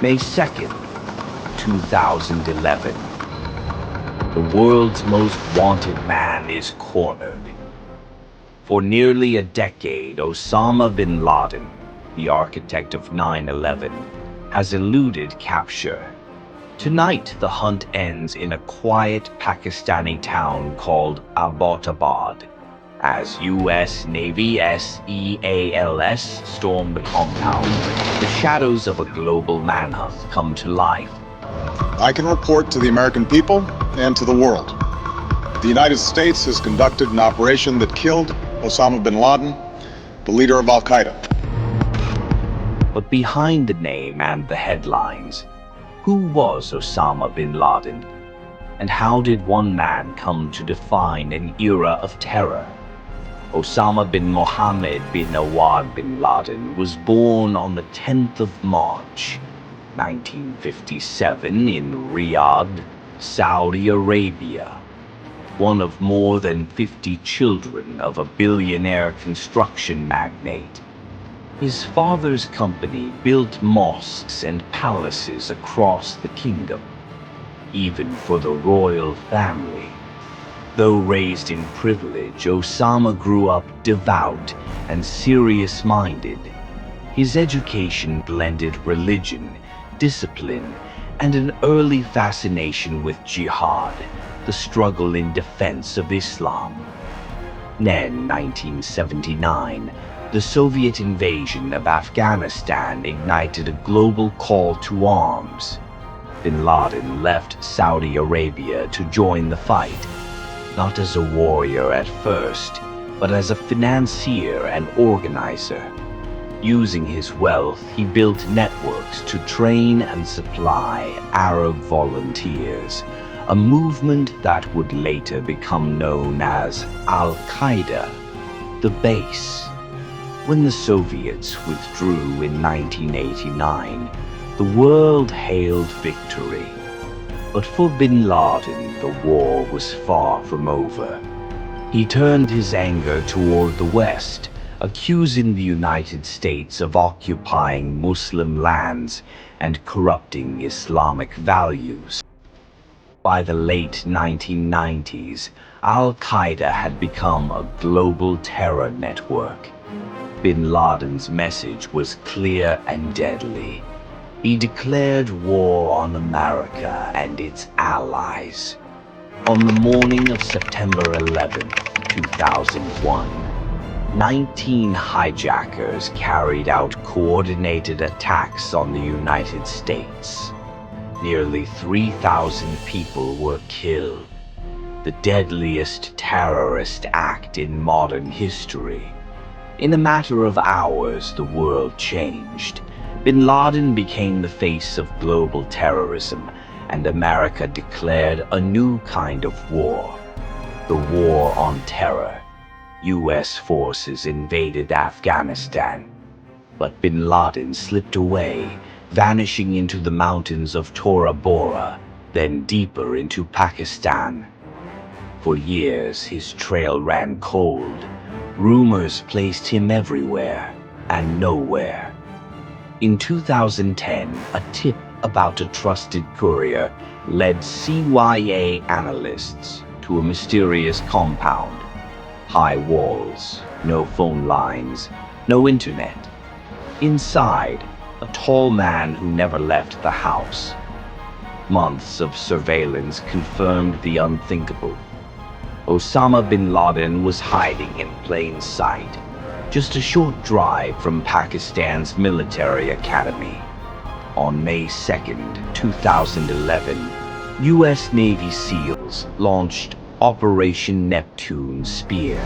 May 2nd, 2011. The world's most wanted man is cornered. For nearly a decade, Osama bin Laden, the architect of 9/11, has eluded capture. Tonight, the hunt ends in a quiet Pakistani town called Abbottabad, as U.S. Navy SEALs storm the compound. The shadows of a global manhunt come to life. I can report to the American people and to the world. The United States has conducted an operation that killed Osama bin Laden, the leader of al-Qaeda. But behind the name and the headlines, who was Osama bin Laden? And how did one man come to define an era of terror? Osama bin Mohammed bin Awad bin Laden was born on the 10th of March, 1957 in Riyadh, Saudi Arabia. One of more than 50 children of a billionaire construction magnate. His father's company built mosques and palaces across the kingdom, even for the royal family. Though raised in privilege, Osama grew up devout and serious-minded. His education blended religion, discipline, and an early fascination with jihad, the struggle in defense of Islam. Then, 1979, the Soviet invasion of Afghanistan ignited a global call to arms. Bin Laden left Saudi Arabia to join the fight, not as a warrior at first, but as a financier and organizer. Using his wealth, he built networks to train and supply Arab volunteers, a movement that would later become known as al-Qaeda, the base. When the Soviets withdrew in 1989, the world hailed victory. But for bin Laden, the war was far from over. He turned his anger toward the West, accusing the United States of occupying Muslim lands and corrupting Islamic values. By the late 1990s, al-Qaeda had become a global terror network. Bin Laden's message was clear and deadly. He declared war on America and its allies. On the morning of September 11, 2001, 19 hijackers carried out coordinated attacks on the United States. Nearly 3,000 people were killed, the deadliest terrorist act in modern history. In a matter of hours, the world changed. Bin Laden became the face of global terrorism, and America declared a new kind of war, the War on Terror. U.S. forces invaded Afghanistan, but bin Laden slipped away, vanishing into the mountains of Tora Bora, then deeper into Pakistan. For years, his trail ran cold. Rumors placed him everywhere and nowhere. In 2010, a tip about a trusted courier led CIA analysts to a mysterious compound. High walls, no phone lines, no internet. Inside, a tall man who never left the house. Months of surveillance confirmed the unthinkable. Osama bin Laden was hiding in plain sight, just a short drive from Pakistan's military academy. On May 2nd, 2011, U.S. Navy SEALs launched Operation Neptune Spear.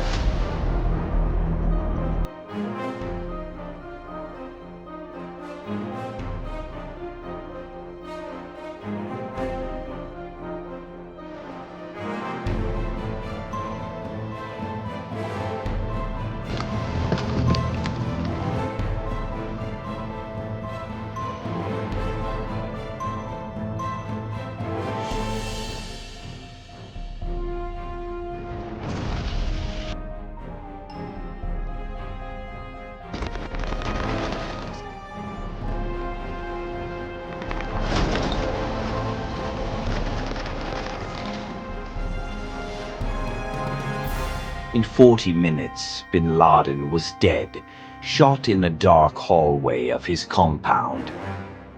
In 40 minutes, bin Laden was dead, shot in a dark hallway of his compound.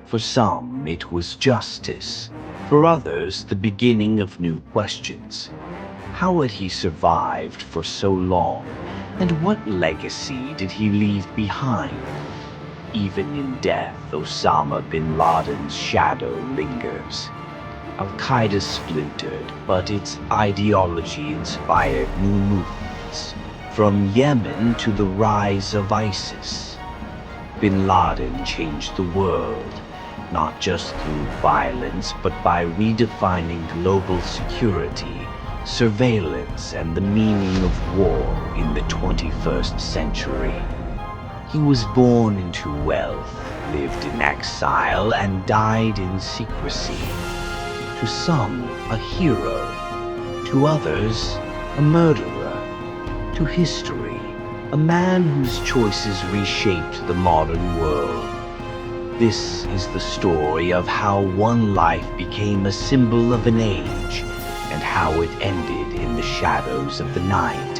For some, it was justice. For others, the beginning of new questions. How had he survived for so long, and what legacy did he leave behind? Even in death, Osama bin Laden's shadow lingers. Al-Qaeda splintered, but its ideology inspired new movements, from Yemen to the rise of ISIS. Bin Laden changed the world, not just through violence, but by redefining global security, surveillance, and the meaning of war in the 21st century. He was born into wealth, lived in exile, and died in secrecy. To some, a hero. To others, a murderer. To history, a man whose choices reshaped the modern world. This is the story of how one life became a symbol of an age, and how it ended in the shadows of the night.